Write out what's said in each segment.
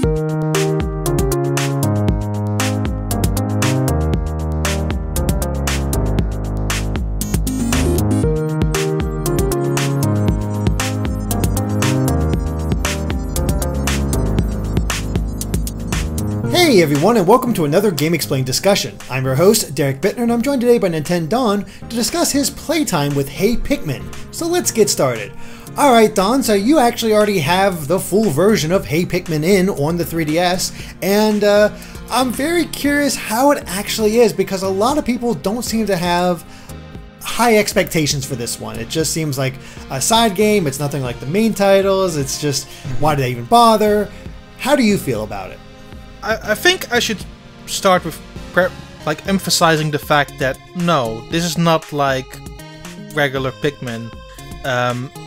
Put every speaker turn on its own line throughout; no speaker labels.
Hey everyone, and welcome to another GameXplain discussion. I'm your host, Derek Bittner, and I'm joined today by Nintendaan to discuss his playtime with Hey Pikmin. So let's get started. Alright Don, so you actually already have the full version of Hey Pikmin in on the 3DS, and I'm very curious how it actually is, because a lot of people don't seem to have high expectations for this one. It just seems like a side game, it's nothing like the main titles, it's just, why did they even bother? How do you feel about it?
I think I should start with emphasizing the fact that no, this is not like regular Pikmin.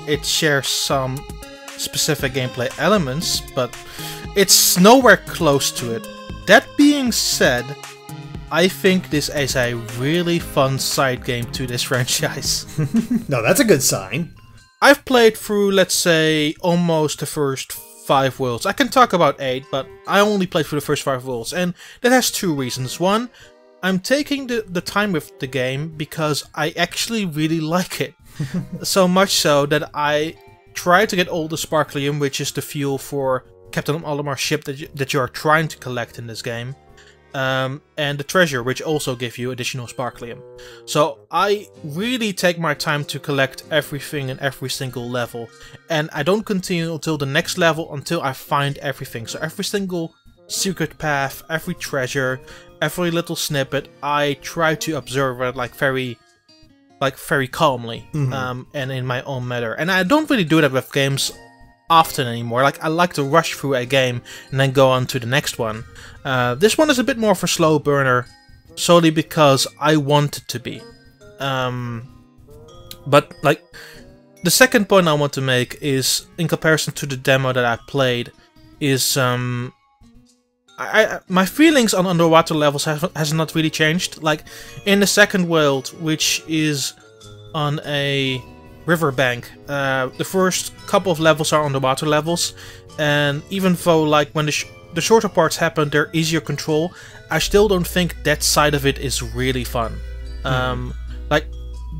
It shares some specific gameplay elements, but it's nowhere close to it. That being said, I think this is a really fun side game to this franchise.
No, that's a good sign.
I've played through, let's say, almost the first 5 worlds. I can talk about 8, but I only played through the first 5 worlds, and that has 2 reasons. One, I'm taking the time with the game because I actually really like it. So much so that I try to get all the Sparklium, which is the fuel for Captain Olimar's ship that you are trying to collect in this game. And the treasure, which also give you additional Sparklium. So I really take my time to collect everything in every single level, and I don't continue until the next level until I find everything. So every single secret path, every treasure, every little snippet, I try to observe it very calmly, and in my own manner. And I don't really do that with games often anymore. I like to rush through a game and then go on to the next one. This one is a bit more of a slow burner, solely because I want it to be. But the second point I want to make is, in comparison to the demo that I played, is my feelings on underwater levels has not really changed. In the second world, which is on a riverbank, the first couple of levels are underwater levels, and even though when the shorter parts happen, they're easier control, I still don't think that side of it is really fun.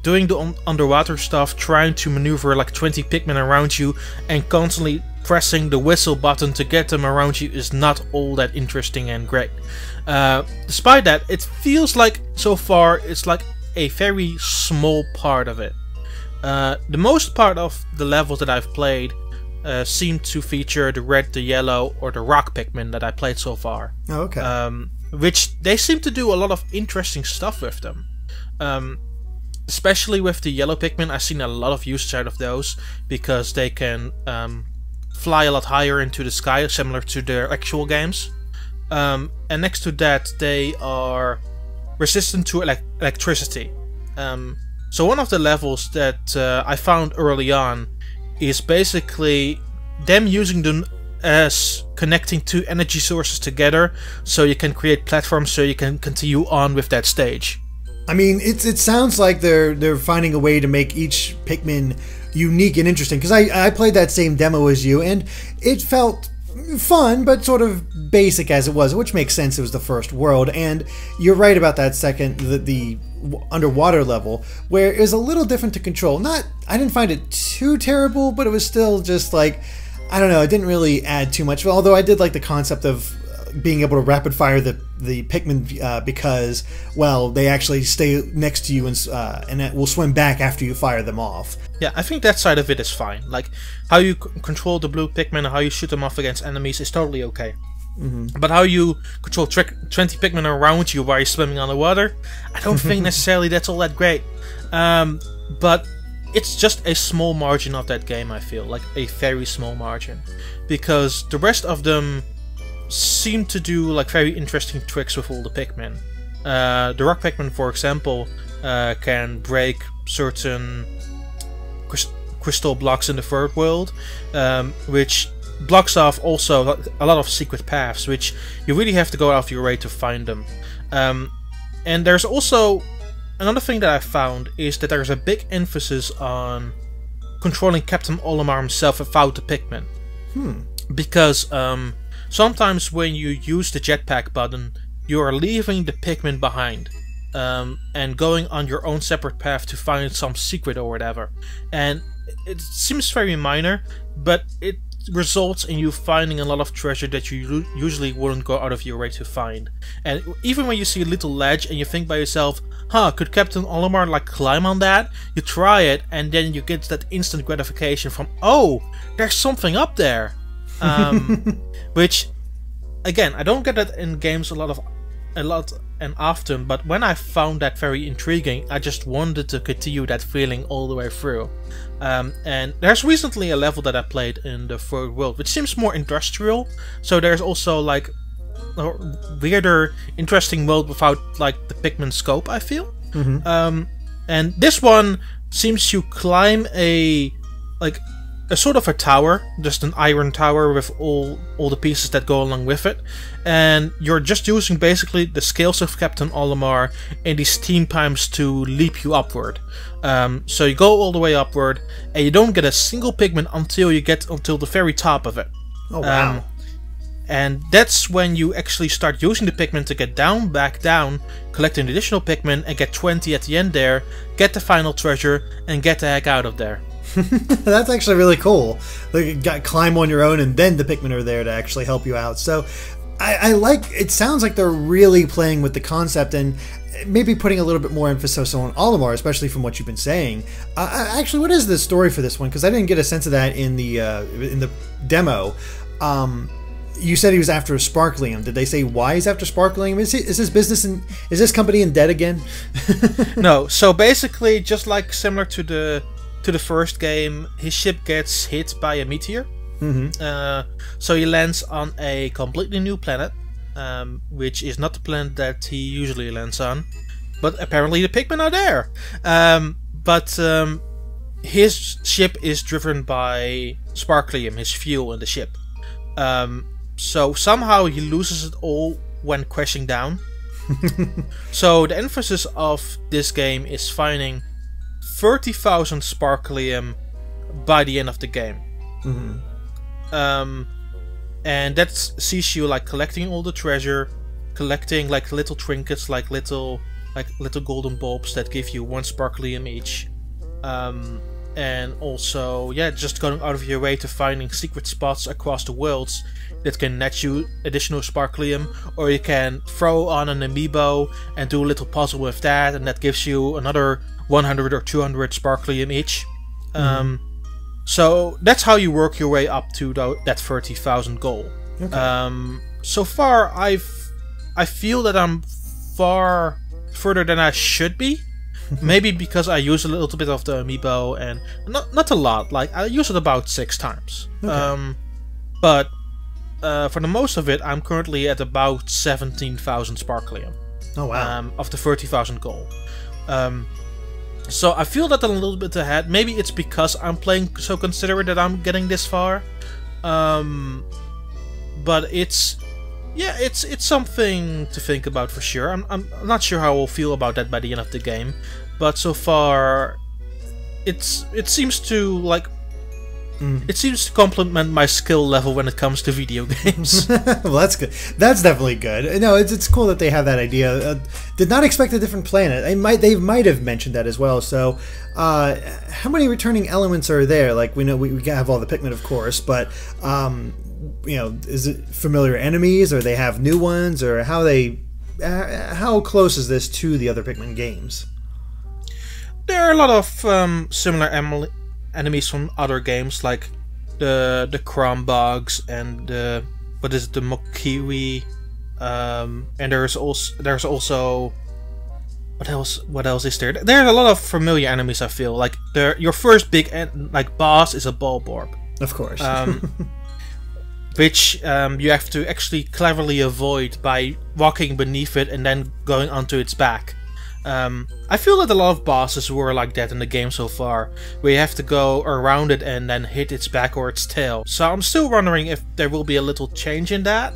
Doing the underwater stuff, trying to maneuver 20 Pikmin around you and constantly pressing the whistle button to get them around you is not all that interesting and great. Despite that, it feels like so far it's a very small part of it. The most part of the levels that I've played seem to feature the red, the yellow, or the rock Pikmin that I played so far.
Oh, okay.
Which they seem to do a lot of interesting stuff with them. Especially with the yellow Pikmin, I've seen a lot of use out of those, because they can fly a lot higher into the sky, similar to their actual games. And next to that, they are resistant to electricity. So one of the levels that I found early on is basically them using them as connecting two energy sources together, so you can create platforms so you can continue on with that stage.
I mean, it sounds like they're finding a way to make each Pikmin unique and interesting, because I played that same demo as you, and it felt fun, but sort of basic as it was, which makes sense. It was the first world, and you're right about that second, the underwater level, where it was a little different to control. I didn't find it too terrible, but it was still just I don't know, it didn't really add too much. Although I did like the concept of being able to rapid fire the Pikmin, because, well, they actually stay next to you and it will swim back after you fire them off.
Yeah, I think that side of it is fine. How you control the blue Pikmin and how you shoot them off against enemies is totally okay. But how you control 20 Pikmin around you while you're swimming underwater, I don't think necessarily that's all that great. But it's just a small margin of that game, I feel. A very small margin. Because the rest of them seem to do very interesting tricks with all the Pikmin. The rock Pikmin, for example, can break certain crystal blocks in the third world, which blocks off also a lot of secret paths, which you really have to go out of your way to find them. And there's also another thing that I found is that there's a big emphasis on controlling Captain Olimar himself without the Pikmin. Because sometimes when you use the jetpack button, you are leaving the Pikmin behind. And going on your own separate path to find some secret or whatever. And it seems very minor, but it results in you finding a lot of treasure that you usually wouldn't go out of your way to find. And even when you see a little ledge and you think by yourself, could Captain Olimar like climb on that? You try it and then you get that instant gratification from, oh, there's something up there. Which, again, I don't get that in games a lot and often, but when I found that very intriguing, I just wanted to continue that feeling all the way through. And there's recently a level that I played in the third world, which seems more industrial, so there's also like a weirder, interesting world without like the Pikmin scope, I feel. And this one seems to climb a sort of a tower, just an iron tower with all the pieces that go along with it, and you're just using basically the scales of Captain Olimar and these steam pipes to leap you upward. So you go all the way upward, and you don't get a single Pikmin until you get until the very top of it.
Oh wow.
And that's when you actually start using the Pikmin to get back down, collect an additional Pikmin, and get 20 at the end there, get the final treasure, and get the heck out of there.
That's actually really cool. Like, you got climb on your own, and then the Pikmin are there to actually help you out. So, I like. It sounds like they're really playing with the concept and maybe putting a little bit more emphasis on Olimar, especially from what you've been saying. Actually, what is the story for this one? Because I didn't get a sense of that in the demo. You said he was after Sparklium. Did they say why he's after Sparklium? Is this company in debt again?
No. So basically, just like similar to the first game, his ship gets hit by a meteor. So he lands on a completely new planet, which is not the planet that he usually lands on. But apparently the Pikmin are there. But his ship is driven by Sparklium, his fuel in the ship. So somehow he loses it all when crashing down. So the emphasis of this game is finding 30,000 Sparklium by the end of the game. And that sees you like collecting all the treasure, collecting like little trinkets, like little golden bulbs that give you 1 Sparklium each. And also, yeah, just going out of your way to finding secret spots across the worlds that can net you additional Sparklium, or you can throw on an amiibo and do a little puzzle with that, and that gives you another 100 or 200 Sparklium each. So that's how you work your way up to that 30,000 goal. Okay. So far, I feel that I'm far further than I should be. Maybe because I use a little bit of the amiibo, and not a lot. Like, I use it about 6 times. Okay. But for the most of it, I'm currently at about 17,000 Sparklium.
Oh wow!
Of the 30,000 goal. So I feel that I'm a little bit ahead. Maybe it's because I'm playing so considerate that I'm getting this far. But it's something to think about for sure. I'm not sure how I'll feel about that by the end of the game, but so far, it seems to like. It seems to complement my skill level when it comes to video games.
Well, that's good. That's definitely good. No, it's cool that they have that idea. Did not expect a different planet. They might have mentioned that as well. So, how many returning elements are there? Like, we know we have all the Pikmin, of course, but is it familiar enemies, or they have new ones, or how close is this to the other Pikmin games?
There are a lot of similar enemies from other games, like the Crombogs and the Mokiwi, and there's also what else is there? There's a lot of familiar enemies. I feel like your first big boss is a Bulborb,
of course,
which you have to actually cleverly avoid by walking beneath it and then going onto its back. I feel that a lot of bosses were like that in the game so far, where you have to go around it and then hit its back or its tail. So I'm still wondering if there will be a little change in that.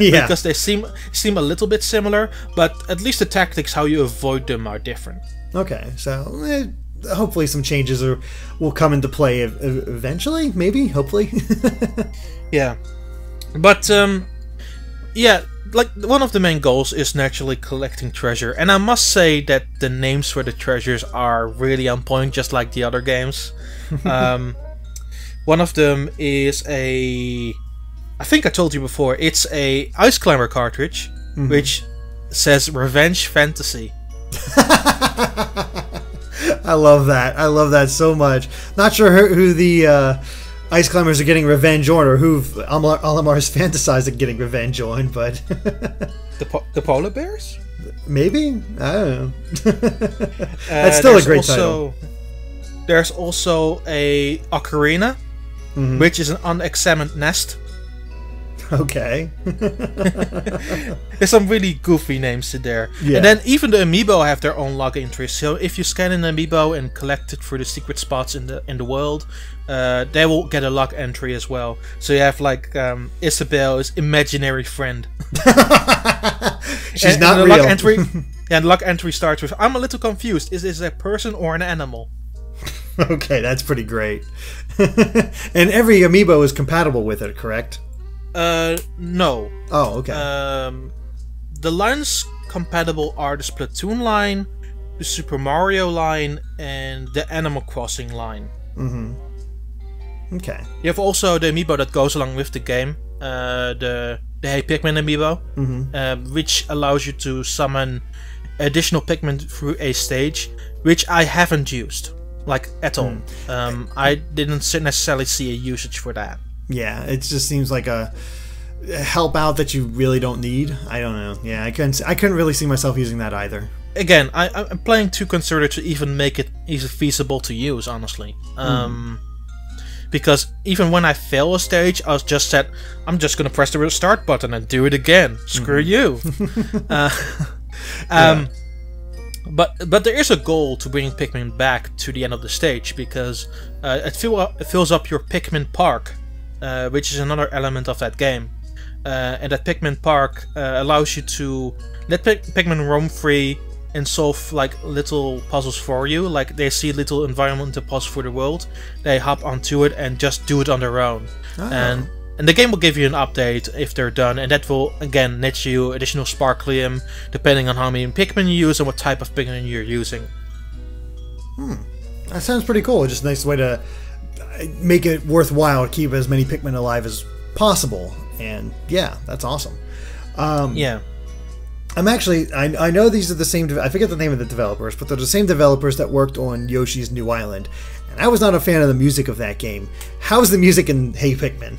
Yeah. Because they seem a little bit similar, but at least the tactics, how you avoid them, are different.
Okay, so hopefully some changes will come into play eventually, maybe, hopefully.
Yeah. But yeah, like one of the main goals is naturally collecting treasure, and I must say that the names for the treasures are really on point, just like the other games. One of them is I think I told you before, it's a Ice Climber cartridge, which says Revenge Fantasy.
I love that. I love that so much. Not sure who the Ice Climbers are getting revenge on, or who Olimar's fantasized of getting revenge on, but...
the polar bears?
Maybe? I don't know. That's still a great title.
There's also a ocarina, which is an unexamined nest.
Okay.
There's some really goofy names in there. Yeah. And then even the amiibo have their own log entries. So if you scan an amiibo and collect it through the secret spots in the world, they will get a log entry as well. So you have like Isabel's imaginary friend.
She's not real.
Log entry, yeah, the log entry starts with, "I'm a little confused. Is this a person or an animal?"
Okay, that's pretty great. And every amiibo is compatible with it, correct?
No.
Oh, okay.
The lines compatible are the Splatoon line, the Super Mario line, and the Animal Crossing line.
Okay.
You have also the amiibo that goes along with the game, the Hey Pikmin amiibo, which allows you to summon additional Pikmin through a stage, which I haven't used, like, at all. I didn't necessarily see a usage for that.
Yeah, it just seems like a help out that you really don't need. I don't know. Yeah, I couldn't really see myself using that either. Again,
I'm playing too conservative to even make it easily feasible to use, honestly. Because even when I fail a stage, I was just said, I'm just gonna press the restart button and do it again. Screw you. But there is a goal to bringing Pikmin back to the end of the stage, because it fills up your Pikmin Park. Which is another element of that game. And that Pikmin Park allows you to let Pikmin roam free and solve like little puzzles for you. Like they see little environmental puzzles for the world, they hop onto it and just do it on their own. And the game will give you an update if they're done, and that will again net you additional Sparklium depending on how many Pikmin you use and what type of Pikmin you're using.
That sounds pretty cool. Just a nice way to make it worthwhile to keep as many Pikmin alive as possible, and yeah, that's awesome.
Yeah,
I'm actually I know these are the same. I forget the name of the developers, but they're the same developers that worked on Yoshi's New Island, and I was not a fan of the music of that game. How's the music in Hey Pikmin?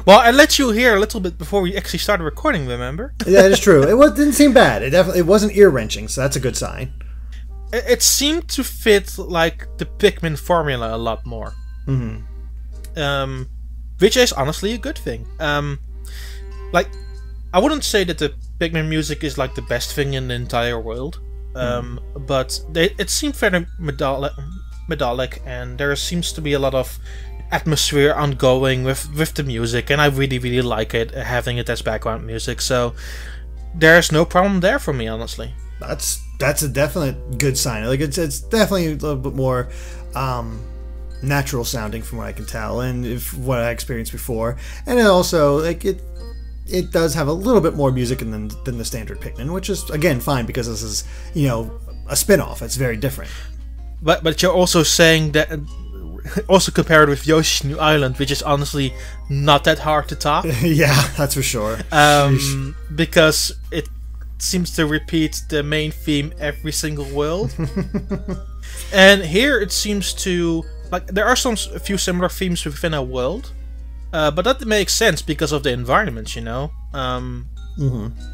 Well, I let you hear a little bit before we actually started recording. Remember?
Yeah, it is true. Didn't seem bad. It wasn't ear wrenching, so that's a good sign.
It seemed to fit like the Pikmin formula a lot more. Which is honestly a good thing. Like, I wouldn't say that the Pikmin music is like the best thing in the entire world, but it seemed very medallic, and there seems to be a lot of atmosphere ongoing with the music, and I really like it, having it as background music. So there's no problem there for me, honestly.
That's a definite good sign. Like it's definitely a little bit more natural sounding from what I can tell, and what I experienced before. And it also like it does have a little bit more music than the standard Pikmin, which is again fine because this is a spin-off. It's very different.
But you're also saying that also compared with Yoshi's New Island, which is honestly not that hard to top.
Yeah, that's for sure.
Because it seems to repeat the main theme every single world. And here it seems to like there are a few similar themes within a world, but that makes sense because of the environment,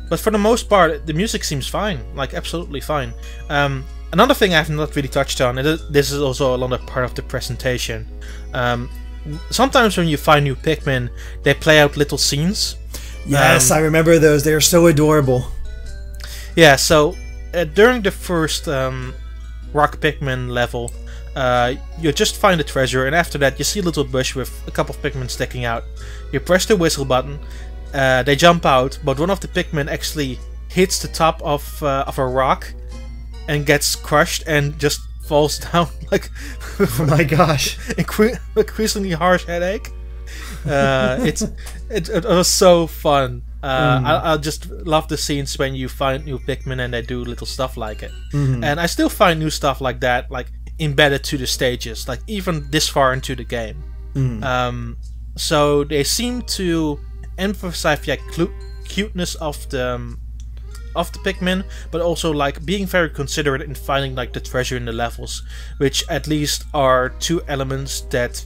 But for the most part, the music seems fine, like absolutely fine. Another thing I have not really touched on, and this is also another part of the presentation. Sometimes when you find new Pikmin, they play out little scenes.
Yes, I remember those. They are so adorable.
Yeah, so during the first Rock Pikmin level, you just find a treasure, and after that you see a little bush with a couple of Pikmin sticking out. You press the whistle button, they jump out, but one of the Pikmin actually hits the top of a rock and gets crushed and just falls down like
oh my gosh,
increasingly harsh headache. It was so fun. I just love the scenes when you find new Pikmin and they do little stuff like it. And I still find new stuff like that, like embedded to the stages, like even this far into the game. So they seem to emphasize the cuteness of the Pikmin, but also like being very considerate in finding like the treasure in the levels, which at least are two elements that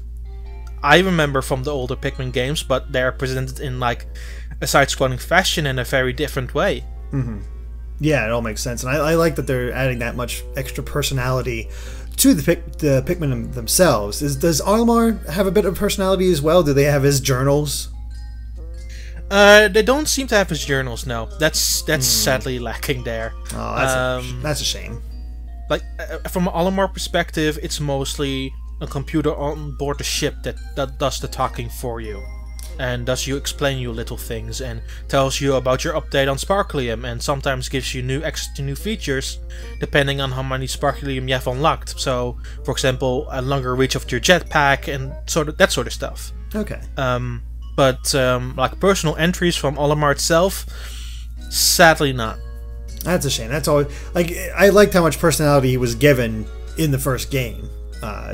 I remember from the older Pikmin games, but they're presented in like a side-scrolling fashion in a very different way.
Yeah, it all makes sense, and I like that they're adding that much extra personality to the Pikmin themselves. Does Olimar have a bit of personality as well? Do they have his journals?
They don't seem to have his journals, no. That's sadly lacking there.
Oh, that's a shame.
Like, from an Olimar perspective, it's mostly a computer on board the ship that does the talking for you. And does you explain you little things, and tells you about your update on Sparklium, and sometimes gives you new features, depending on how many Sparklium you have unlocked. So, for example, a longer reach of your jetpack, and that sort of stuff.
Okay.
But like personal entries from Olimar itself, sadly not.
That's a shame. That's all. Like, I liked how much personality he was given in the first game,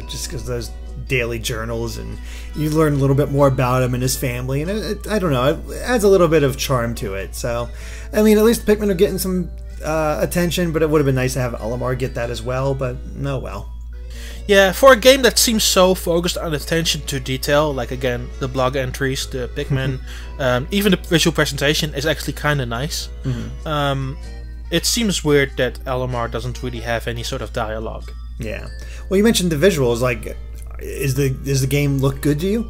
just because those daily journals, and you learn a little bit more about him and his family, and I don't know, it adds a little bit of charm to it. So, I mean, at least the Pikmin are getting some attention, but it would have been nice to have Olimar get that as well. But no, well.
Yeah, for a game that seems so focused on attention to detail, like again, the blog entries, the Pikmin, even the visual presentation is actually kind of nice. It seems weird that Olimar doesn't really have any sort of dialogue.
Yeah. Well, you mentioned the visuals. Like, is the game look good to you?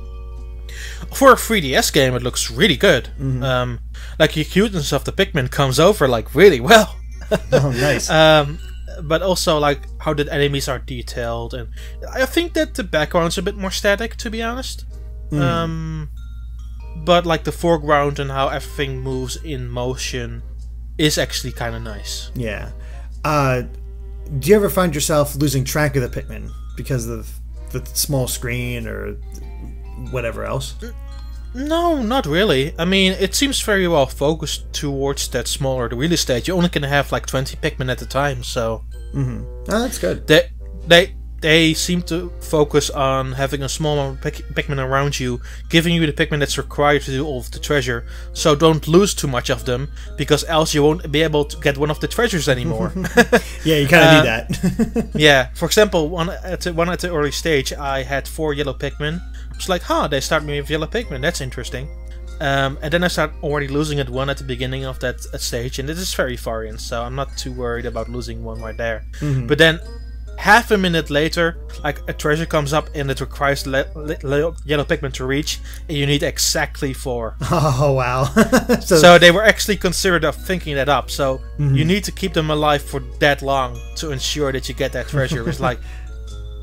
For a 3DS game, it looks really good. Like, the cuteness of the Pikmin comes over like really well.
Oh, nice.
But also like how the enemies are detailed, and I think that the background's a bit more static, to be honest. But like the foreground and how everything moves in motion is actually kind of nice.
Yeah. Do you ever find yourself losing track of the Pikmin because of the small screen or whatever else?
No, not really. I mean, it seems very well focused towards that smaller real estate. You only can have like 20 Pikmin at a time, so...
Oh, that's good.
They seem to focus on having a small amount of Pikmin around you, giving you the Pikmin that's required to do all of the treasure, so don't lose too much of them, because else you won't be able to get one of the treasures anymore.
Yeah, you kind of need that.
Yeah, for example, one at the early stage, I had 4 yellow Pikmin. I was like, they start me with yellow Pikmin, that's interesting. And then I start already losing one at the beginning of that stage, and it is very far in, so I'm not too worried about losing one right there. But then, half a minute later, like a treasure comes up and it requires yellow Pikmin to reach, and you need exactly 4.
Oh, wow.
So they were actually considered of thinking that up, so you need to keep them alive for that long to ensure that you get that treasure. It's like,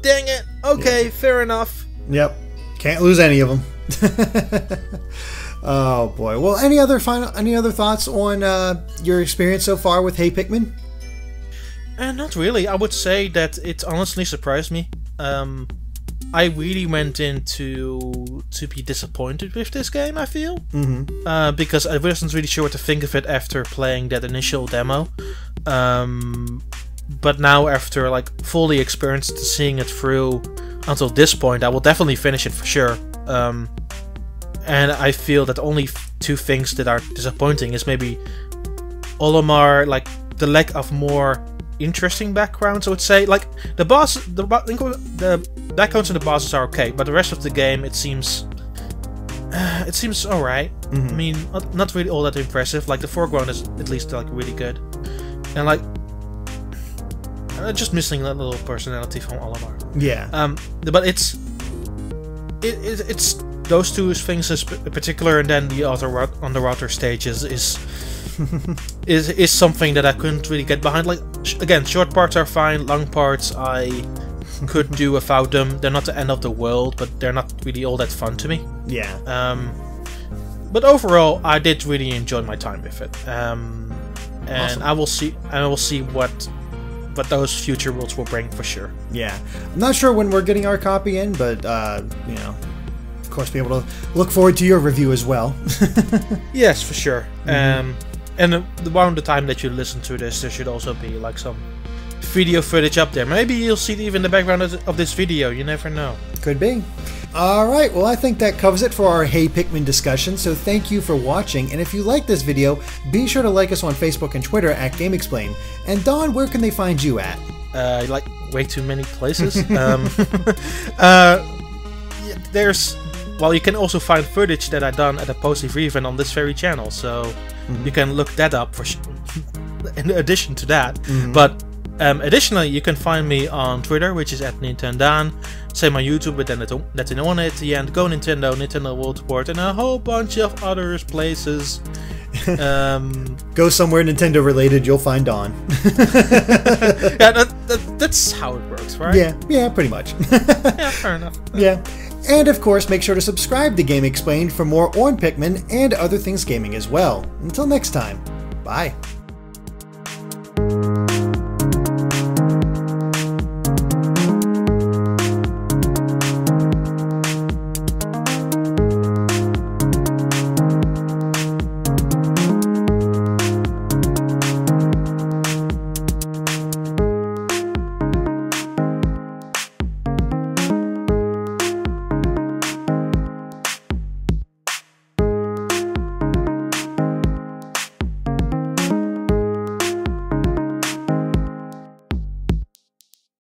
dang it, okay, fair enough.
Yep, can't lose any of them. Oh boy. Well, any other thoughts on your experience so far with Hey Pikmin?
Not really. I would say that it honestly surprised me. I really went in to be disappointed with this game, I feel. Because I wasn't really sure what to think of it after playing that initial demo. But now, after like fully experienced seeing it through until this point, I will definitely finish it for sure. And I feel that only 2 things that are disappointing is maybe Olimar, like the lack of more interesting backgrounds, I would say. Like the backgrounds and the bosses are okay, but the rest of the game, it seems alright. I mean, not really all that impressive. Like the foreground is at least like really good, and like just missing that little personality from Olimar.
Yeah.
But it's those 2 things in particular, and then the other underwater stages is something that I couldn't really get behind. Like again, short parts are fine, long parts I could do without them. They're not the end of the world, but they're not really all that fun to me.
Yeah.
But overall, I did really enjoy my time with it. And
Awesome.
I will see what those future worlds will bring for sure.
Yeah. I'm not sure when we're getting our copy in, but you know, course, be able to look forward to your review as well.
Yes, for sure. And around the time that you listen to this, there should also be like some video footage up there. Maybe you'll see it even in the background of this video. You never know.
Could be. Alright, well I think that covers it for our Hey Pikmin discussion, so thank you for watching, and if you like this video, be sure to like us on Facebook and Twitter at GameXplain. And Don, where can they find you at?
Like way too many places. Well, you can also find footage that I've done at a Posty event on this very channel, so you can look that up for in addition to that. But additionally, you can find me on Twitter, which is at Nintendaan. Same on YouTube, but then that's an on at the end. Go Nintendo, Nintendo World Support, and a whole bunch of other places.
Go somewhere Nintendo related, you'll find Don.
Yeah, that's how it works, right?
Yeah, pretty much.
Yeah, fair enough.
Yeah. And of course, make sure to subscribe to Game Explained for more on Pikmin and other things gaming as well. Until next time, bye.